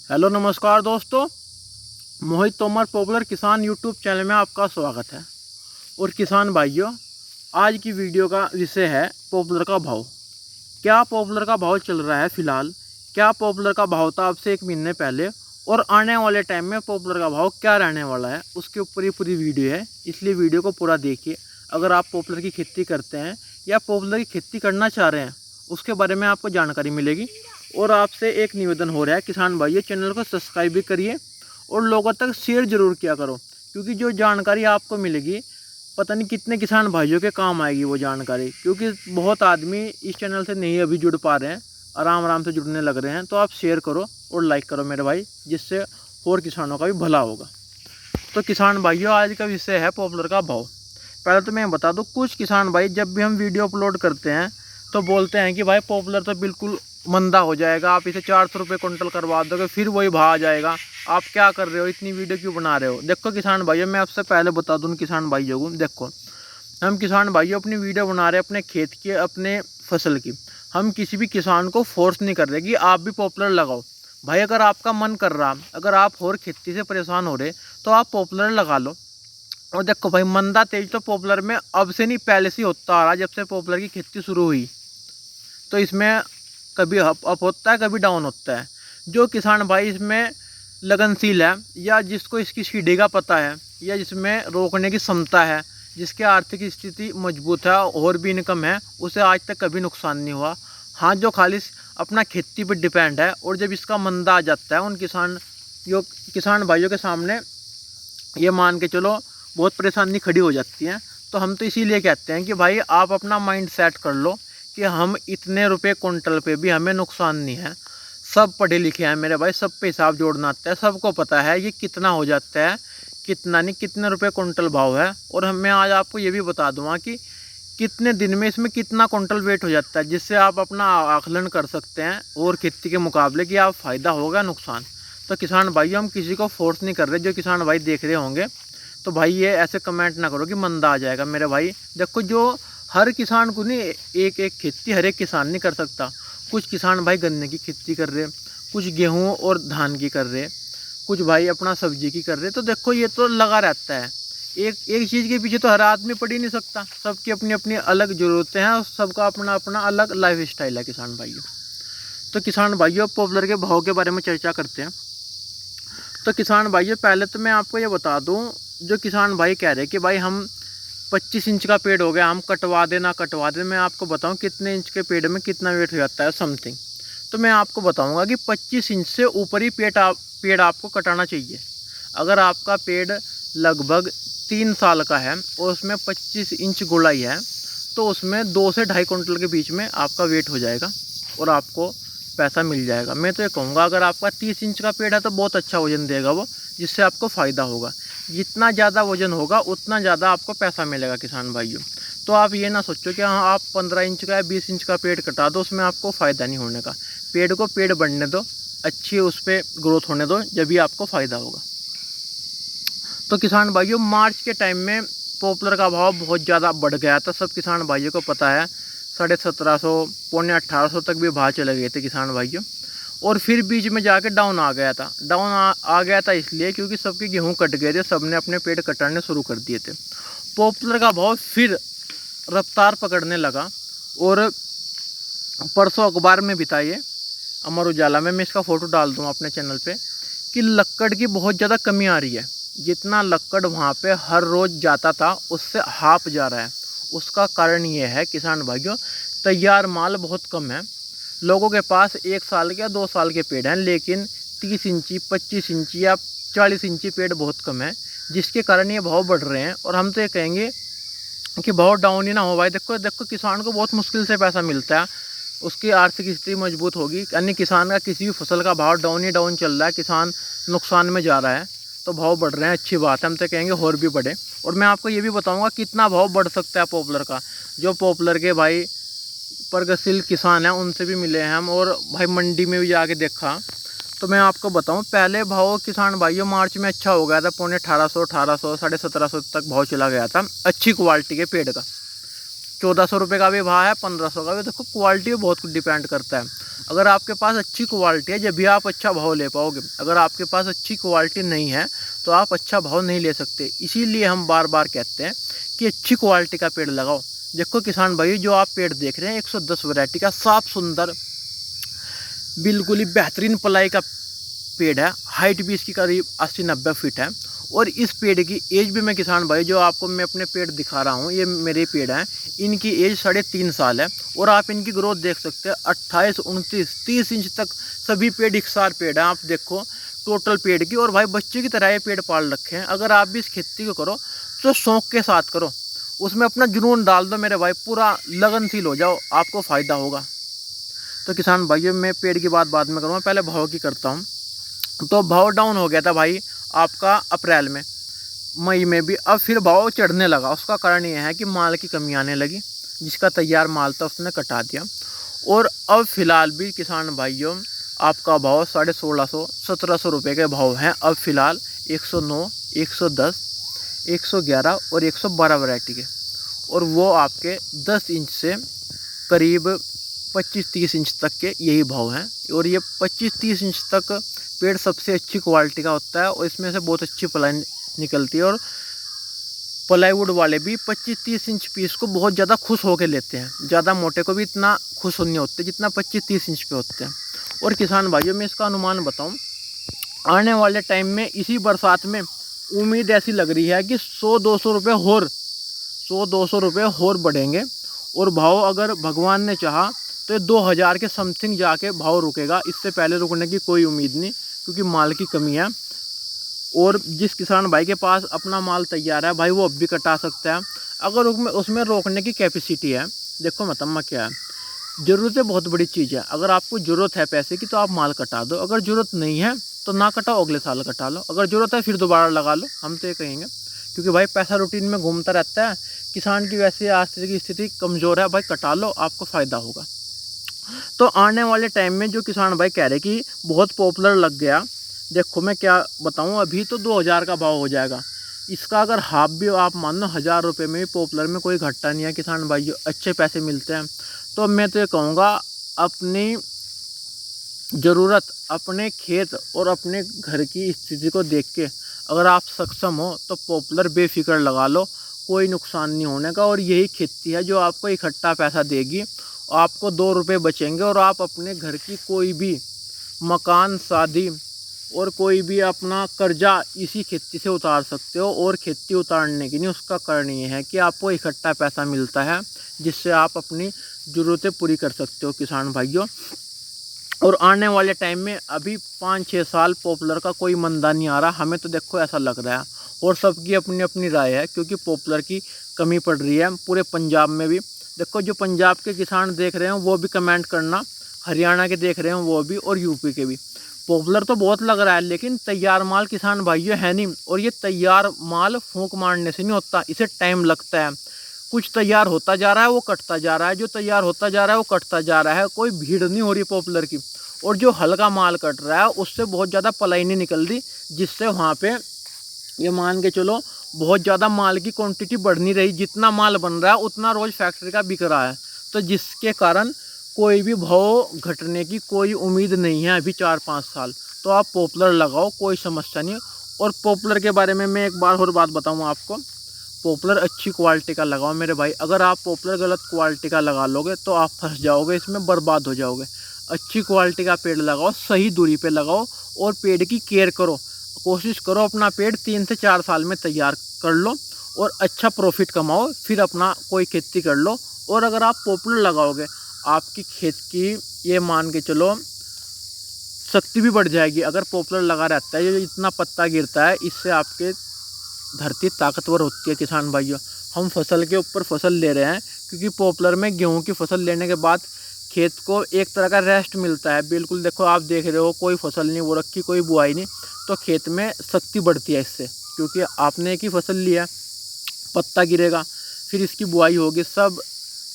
Hello नमस्कार दोस्तों। मोहित Tomar popular किसान यूट्यूब चैनल में आपका स्वागत है। और किसान भाइयों, आज की वीडियो का विषय है पॉपुलर का भाव। क्या पॉपुलर का भाव चल रहा है फ़िलहाल, क्या पॉपुलर का भाव था अब से एक महीने पहले, और आने वाले टाइम में पॉपुलर का भाव क्या रहने वाला है, उसके ऊपर ही पूरी वीडियो है। इसलिए वीडियो को पूरा देखिए। अगर आप पॉपुलर की खेती करते हैं या पॉपुलर की खेती करना चाह रहे हैं, उसके बारे में आपको जानकारी मिलेगी। और आपसे एक निवेदन हो रहा है किसान भाइयों, चैनल को सब्सक्राइब भी करिए और लोगों तक शेयर ज़रूर किया करो, क्योंकि जो जानकारी आपको मिलेगी पता नहीं कितने किसान भाइयों के काम आएगी वो जानकारी। क्योंकि बहुत आदमी इस चैनल से नहीं अभी जुड़ पा रहे हैं, आराम आराम से जुड़ने लग रहे हैं। तो आप शेयर करो और लाइक करो मेरे भाई, जिससे और किसानों का भी भला होगा। तो किसान भाइयों, आज का विषय है पॉपुलर का भाव। पहले तो मैं बता दूं, कुछ किसान भाई जब भी हम वीडियो अपलोड करते हैं तो बोलते हैं कि भाई पॉपुलर तो बिल्कुल मंदा हो जाएगा, आप इसे 400 रुपये कुंटल करवा दोगे फिर वही भाव आ जाएगा, आप क्या कर रहे हो, इतनी वीडियो क्यों बना रहे हो। देखो किसान भाइयों, मैं आपसे पहले बता दूं किसान भाइयों को, देखो हम किसान भाइयों अपनी वीडियो बना रहे हैं अपने खेत की, अपने फसल की। हम किसी भी किसान को फोर्स नहीं कर रहे कि आप भी पॉपुलर लगाओ। भाई अगर आपका मन कर रहा, अगर आप और खेती से परेशान हो रहे तो आप पॉपुलर लगा लो। और देखो भाई, मंदा तेज तो पॉपुलर में अब से नहीं पहले से होता आ रहा। जब से पॉपुलर की खेती शुरू हुई तो इसमें कभी अप होता है, कभी डाउन होता है। जो किसान भाई इसमें लगनशील है, या जिसको इसकी सीढ़ी का पता है, या जिसमें रोकने की क्षमता है, जिसकी आर्थिक स्थिति मजबूत है और भी इनकम है, उसे आज तक कभी नुकसान नहीं हुआ। हाँ, जो खाली अपना खेती पर डिपेंड है और जब इसका मंदा आ जाता है, उन किसान भाइयों के सामने ये मान के चलो बहुत परेशानी खड़ी हो जाती है। तो हम तो इसीलिए कहते हैं कि भाई आप अपना माइंड सेट कर लो कि हम इतने रुपए कुंटल पे भी हमें नुकसान नहीं है। सब पढ़े लिखे हैं मेरे भाई, सब पे हिसाब जोड़ना आता है, सबको पता है ये कितना हो जाता है, कितना नहीं, कितने रुपए कुंटल भाव है। और मैं आज आपको ये भी बता दूंगा कि कितने दिन में इसमें कितना कुंटल वेट हो जाता है, जिससे आप अपना आकलन कर सकते हैं और खेती के मुकाबले कि आप फ़ायदा होगा नुकसान। तो किसान भाइयों, हम किसी को फोर्स नहीं कर रहे। जो किसान भाई देख रहे होंगे तो भाई ये ऐसे कमेंट ना करो कि मंदा आ जाएगा। मेरे भाई देखो, जो हर किसान को नहीं, एक एक खेती हर एक किसान नहीं कर सकता। कुछ किसान भाई गन्ने की खेती कर रहे, कुछ गेहूं और धान की कर रहे, कुछ भाई अपना सब्जी की कर रहे। तो देखो ये तो लगा रहता है, एक एक चीज़ के पीछे तो हर आदमी पड़ ही नहीं सकता। सबकी अपनी अपनी अलग ज़रूरतें हैं और सबका अपना अपना अलग लाइफ स्टाइल है किसान भाइयों। तो किसान भाइयों, पॉपुलर के भाव के बारे में चर्चा करते हैं। तो किसान भाइयों, पहले तो मैं आपको ये बता दूं, जो किसान भाई कह रहे हैं कि भाई हम 25 इंच का पेड़ हो गया, हम कटवा दे ना कटवा दे, मैं आपको बताऊं कितने इंच के पेड़ में कितना वेट हो जाता है समथिंग। तो मैं आपको बताऊंगा कि 25 इंच से ऊपर ही पेड़ आपको कटाना चाहिए। अगर आपका पेड़ लगभग 3 साल का है और उसमें 25 इंच गुड़ाई है, तो उसमें 2 से 2.5 कुंटल के बीच में आपका वेट हो जाएगा और आपको पैसा मिल जाएगा। मैं तो ये कहूँगा, अगर आपका 30 इंच का पेड़ है तो बहुत अच्छा वजन देगा वो, जिससे आपको फ़ायदा होगा। जितना ज़्यादा वजन होगा उतना ज़्यादा आपको पैसा मिलेगा किसान भाइयों। तो आप ये ना सोचो कि हाँ आप 15 इंच का या 20 इंच का पेड़ कटा दो, उसमें आपको फ़ायदा नहीं होने का। पेड़ को पेड़ बढ़ने दो, अच्छी उस पर ग्रोथ होने दो, जब भी आपको फ़ायदा होगा। तो किसान भाइयों, मार्च के टाइम में पॉपुलर का भाव बहुत ज़्यादा बढ़ गया था, सब किसान भाइयों को पता है। 1750, पौने 1800 तक भी भाव चले गए थे किसान भाइयों। और फिर बीच में जाके डाउन आ गया था। डाउन आ गया था इसलिए क्योंकि सबके गेहूं कट गए थे, सबने अपने पेड़ कटाने शुरू कर दिए थे। पॉपुलर का भाव फिर रफ्तार पकड़ने लगा और परसों अखबार में भी था ये, अमर उजाला में, मैं इसका फ़ोटो डाल दूँगा अपने चैनल पे, कि लक्कड़ की बहुत ज़्यादा कमी आ रही है। जितना लक्कड़ वहाँ पे हर रोज़ जाता था उससे हाफ जा रहा है। उसका कारण ये है किसान भाइयों, तैयार माल बहुत कम है। लोगों के पास 1 साल के या 2 साल के पेड़ हैं, लेकिन 30 इंची, 25 इंची या 40 इंची पेड़ बहुत कम है, जिसके कारण ये भाव बढ़ रहे हैं। और हम तो ये कहेंगे कि भाव डाउन ही ना हो भाई। देखो देखो, किसान को बहुत मुश्किल से पैसा मिलता है, उसकी आर्थिक स्थिति मजबूत होगी। यानी किसान का किसी भी फसल का भाव डाउन ही डाउन चल रहा है, किसान नुकसान में जा रहा है, तो भाव बढ़ रहे हैं, अच्छी बात है। हम तो कहेंगे और भी बढ़े। और मैं आपको ये भी बताऊँगा कितना भाव बढ़ सकता है पॉपुलर का। जो पॉपुलर के भाई प्रगतिशील किसान हैं उनसे भी मिले हैं हम, और भाई मंडी में भी जाके देखा। तो मैं आपको बताऊं, पहले भाव किसान भाइयों मार्च में अच्छा हो गया था, पौने 1800, 1750 तक भाव चला गया था अच्छी क्वालिटी के पेड़ का। 1400 रुपये का भी भाव है, 1500 का भी। देखो क्वालिटी भी बहुत कुछ डिपेंड करता है। अगर आपके पास अच्छी क्वालिटी है जब भी आप अच्छा भाव ले पाओगे। अगर आपके पास अच्छी क्वालिटी नहीं है तो आप अच्छा भाव नहीं ले सकते। इसीलिए हम बार बार कहते हैं कि अच्छी क्वालिटी का पेड़ लगाओ। देखो किसान भाई, जो आप पेड़ देख रहे हैं 110 वैरायटी का साफ सुंदर बिल्कुल ही बेहतरीन पलाई का पेड़ है। हाइट भी इसकी करीब 80-90 फीट है। और इस पेड़ की एज भी मैं किसान भाई, जो आपको मैं अपने पेड़ दिखा रहा हूँ, ये मेरे पेड़ हैं, इनकी एज 3.5 साल है। और आप इनकी ग्रोथ देख सकते हैं 28, 29, 30 इंच तक सभी पेड़ इकसार पेड़ हैं। आप देखो टोटल पेड़ की। और भाई बच्चे की तरह ये पेड़ पाल रखे हैं। अगर आप भी इस खेती को करो तो शौक के साथ करो, उसमें अपना जुनून डाल दो मेरे भाई, पूरा लगनशील हो जाओ, आपको फ़ायदा होगा। तो किसान भाइयों, मैं पेड़ की बात बाद में करूँगा, पहले भाव की करता हूँ। तो भाव डाउन हो गया था भाई आपका अप्रैल में, मई में भी। अब फिर भाव चढ़ने लगा। उसका कारण ये है कि माल की कमी आने लगी, जिसका तैयार माल था उसने कटा दिया। और अब फ़िलहाल भी किसान भाइयों आपका भाव 1650, 1700 रुपये के भाव हैं अब फ़िलहाल। 109, 110, 111 और 112 वैरायटी के। और वो आपके 10 इंच से करीब 25-30 इंच तक के यही भाव हैं। और ये 25-30 इंच तक पेड़ सबसे अच्छी क्वालिटी का होता है और इसमें से बहुत अच्छी पलाई निकलती है। और प्लाईवुड वाले भी 25-30 इंच पीस को बहुत ज़्यादा खुश होकर लेते हैं। ज़्यादा मोटे को भी इतना खुश नहीं होते जितना 25-30 इंच पे होते हैं। और किसान भाइयों, मैं इसका अनुमान बताऊं, आने वाले टाइम में इसी बरसात में उम्मीद ऐसी लग रही है कि 100-200 रुपये और 100-200 रुपये और बढ़ेंगे। और भाव अगर भगवान ने चाहा तो 2000 के समथिंग जाके भाव रुकेगा। इससे पहले रुकने की कोई उम्मीद नहीं, क्योंकि माल की कमी है। और जिस किसान भाई के पास अपना माल तैयार है भाई, वो अब भी कटा सकता है अगर उसमें रोकने की कैपेसिटी है। देखो मतलब क्या है, ज़रूरतें बहुत बड़ी चीज़ है। अगर आपको ज़रूरत है पैसे की तो आप माल कटा दो, अगर ज़रूरत नहीं है तो ना कटाओ, अगले साल कटा लो। अगर ज़रूरत है फिर दोबारा लगा लो, हम तो ये कहेंगे। क्योंकि भाई पैसा रूटीन में घूमता रहता है। किसान की वैसे आर्थिक स्थिति कमज़ोर है भाई, कटा लो, आपको फ़ायदा होगा। तो आने वाले टाइम में जो किसान भाई कह रहे कि बहुत पॉपुलर लग गया, देखो मैं क्या बताऊं, अभी तो 2000 का भाव हो जाएगा। इसका अगर हाफ भी आप मान लो 1000 रुपये में भी पॉपुलर में कोई घाटा नहीं है किसान भाई, अच्छे पैसे मिलते हैं। तो मैं तो ये कहूँगा, अपनी ज़रूरत, अपने खेत और अपने घर की स्थिति को देख के अगर आप सक्षम हो तो पॉपुलर बेफिक्र लगा लो, कोई नुकसान नहीं होने का। और यही खेती है जो आपको इकट्ठा पैसा देगी, आपको 2 रुपये बचेंगे और आप अपने घर की कोई भी मकान, शादी और कोई भी अपना कर्जा इसी खेती से उतार सकते हो। और खेती उतारने की नहीं, उसका कारण ये है कि आपको इकट्ठा पैसा मिलता है, जिससे आप अपनी ज़रूरतें पूरी कर सकते हो किसान भाइयों। और आने वाले टाइम में अभी 5-6 साल पॉपुलर का कोई मंदा नहीं आ रहा, हमें तो देखो ऐसा लग रहा है। और सबकी अपनी अपनी राय है, क्योंकि पॉपुलर की कमी पड़ रही है पूरे पंजाब में भी। देखो जो पंजाब के किसान देख रहे हैं वो भी कमेंट करना, हरियाणा के देख रहे हैं वो भी, और यूपी के भी। पॉपुलर तो बहुत लग रहा है, लेकिन तैयार माल किसान भाइयों है नहीं। और ये तैयार माल फूंक मारने से नहीं होता, इसे टाइम लगता है। कुछ तैयार होता जा रहा है वो कटता जा रहा है, जो तैयार होता जा रहा है वो कटता जा रहा है। कोई भीड़ नहीं हो रही पॉपुलर की। और जो हल्का माल कट रहा है उससे बहुत ज़्यादा पलाई नहीं निकल रही, जिससे वहाँ पे ये मान के चलो बहुत ज़्यादा माल की क्वांटिटी बढ़ नहीं रही। जितना माल बन रहा है उतना रोज़ फैक्ट्री का बिक रहा है। तो जिसके कारण कोई भी भाव घटने की कोई उम्मीद नहीं है अभी 4-5 साल। तो आप पॉपुलर लगाओ, कोई समस्या नहीं। और पॉपुलर के बारे में मैं एक बार और बात बताऊँ आपको, पॉपुलर अच्छी क्वालिटी का लगाओ मेरे भाई। अगर आप पॉपुलर गलत क्वालिटी का लगा लोगे तो आप फंस जाओगे, इसमें बर्बाद हो जाओगे। अच्छी क्वालिटी का पेड़ लगाओ, सही दूरी पे लगाओ और पेड़ की केयर करो। कोशिश करो अपना पेड़ 3 से 4 साल में तैयार कर लो और अच्छा प्रॉफिट कमाओ, फिर अपना कोई खेती कर लो। और अगर आप पॉपुलर लगाओगे, आपकी खेत की ये मान के चलो शक्ति भी बढ़ जाएगी। अगर पॉपुलर लगा रहता है, ये इतना पत्ता गिरता है, इससे आपके धरती ताकतवर होती है किसान भाइयों। हम फसल के ऊपर फसल ले रहे हैं, क्योंकि पॉपुलर में गेहूं की फसल लेने के बाद खेत को एक तरह का रेस्ट मिलता है। बिल्कुल देखो आप देख रहे हो, कोई फसल नहीं वो रखी, कोई बुआई नहीं, तो खेत में शक्ति बढ़ती है इससे। क्योंकि आपने एक ही फसल लिया, पत्ता गिरेगा, फिर इसकी बुआई होगी, सब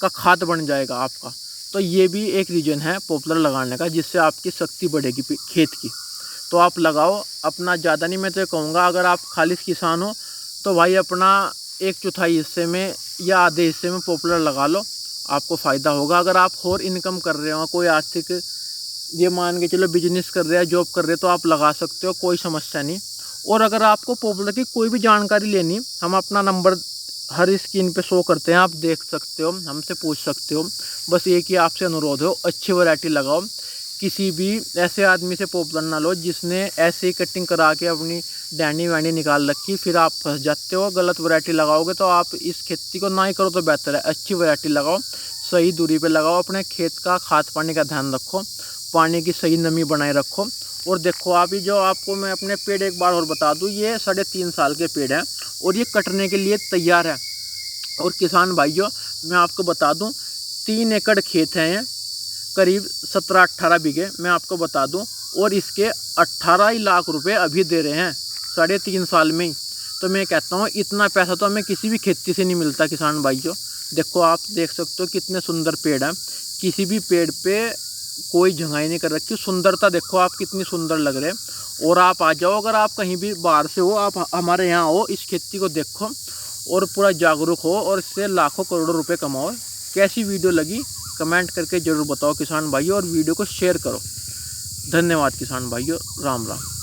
का खाद बन जाएगा आपका। तो ये भी एक रीज़न है पॉपुलर लगाने का, जिससे आपकी शक्ति बढ़ेगी खेत की। तो आप लगाओ अपना, ज़्यादा नहीं मैं तो कहूँगा, अगर आप खालिश किसान हो तो भाई अपना 1/4 हिस्से में या आधे हिस्से में पॉपुलर लगा लो, आपको फ़ायदा होगा। अगर आप और इनकम कर रहे हो, कोई आर्थिक ये मान के चलो बिजनेस कर रहे हैं, जॉब कर रहे हैं, तो आप लगा सकते हो, कोई समस्या नहीं। और अगर आपको पॉपुलर की कोई भी जानकारी लेनी, हम अपना नंबर हर स्क्रीन पे शो करते हैं, आप देख सकते हो, हमसे पूछ सकते हो। बस एक ही आपसे अनुरोध हो, अच्छी वैरायटी लगाओ। किसी भी ऐसे आदमी से पॉपुलर ना लो जिसने ऐसे ही कटिंग करा के अपनी डैनी वैनी निकाल रखी, फिर आप फंस जाते हो। गलत वैरायटी लगाओगे तो आप इस खेती को ना ही करो तो बेहतर है। अच्छी वैरायटी लगाओ, सही दूरी पे लगाओ, अपने खेत का खाद पानी का ध्यान रखो, पानी की सही नमी बनाए रखो। और देखो आप ही, जो आपको मैं अपने पेड़ एक बार और बता दूं, ये 3.5 साल के पेड़ हैं और ये कटने के लिए तैयार है। और किसान भाइयों, मैं आपको बता दूं, 3 एकड़ खेत हैं, करीब 17-18 बीघे, मैं आपको बता दूं। और इसके 18 ही लाख रुपए अभी दे रहे हैं 3.5 साल में ही। तो मैं कहता हूँ इतना पैसा तो हमें किसी भी खेती से नहीं मिलता किसान भाइयों। देखो आप देख सकते हो कितने सुंदर पेड़ हैं, किसी भी पेड़ पे कोई झंगाई नहीं कर रखी। सुंदरता देखो आप कितनी सुंदर लग रहे हैं। और आप आ जाओ, अगर आप कहीं भी बाहर से हो, आप हमारे यहाँ हो, इस खेती को देखो और पूरा जागरूक हो और इससे लाखों करोड़ों रुपए कमाओ। कैसी वीडियो लगी कमेंट करके ज़रूर बताओ किसान भाइयों, और वीडियो को शेयर करो। धन्यवाद किसान भाइयों, राम राम।